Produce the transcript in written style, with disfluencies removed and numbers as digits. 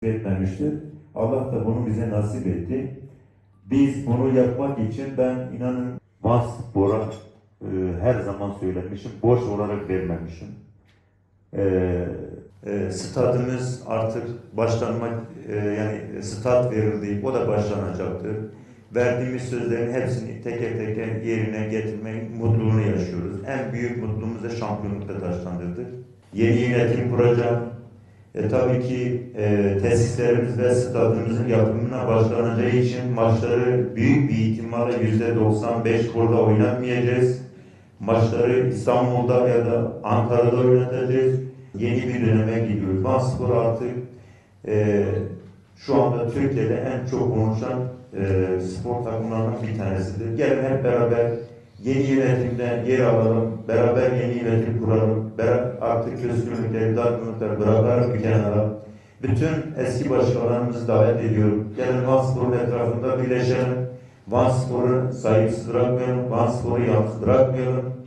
etmemiştir. Allah da bunu bize nasip etti. Biz bunu yapmak için ben inanın Van Spor'a her zaman söylemişim, borç olarak vermemişim. Stadımız artık başlanmak, yani stat verildi, o da başlanacaktır. Verdiğimiz sözlerin hepsini teker teker yerine getirmenin mutluluğunu yaşıyoruz. En büyük mutluluğumuz da şampiyonlukla taşlandırdık. Yeni yönetim kuracağım. Tabii ki tesislerimiz ve stadımızın yapımına başlanacağı için maçları büyük bir ihtimalle %95 burada oynatmayacağız. Maçları İstanbul'da ya da Ankara'da oynatacağız. Yeni bir döneme gidiyoruz. Van Spor artık şu anda Türkiye'de en çok konuşan spor takımlarından bir tanesidir. Gelin hep beraber yeni yönetimde yer alalım, beraber yeni yönetim kuralım, artık küskünlükleri, dargınlıkları bırakalım bir kenara. Bütün eski başkanlarımızı davet ediyorum. Gelin Van Spor'un etrafında birleşelim. Van Spor'u sahipsiz bırakmayalım, Van Spor'u yalnız bırakmayalım.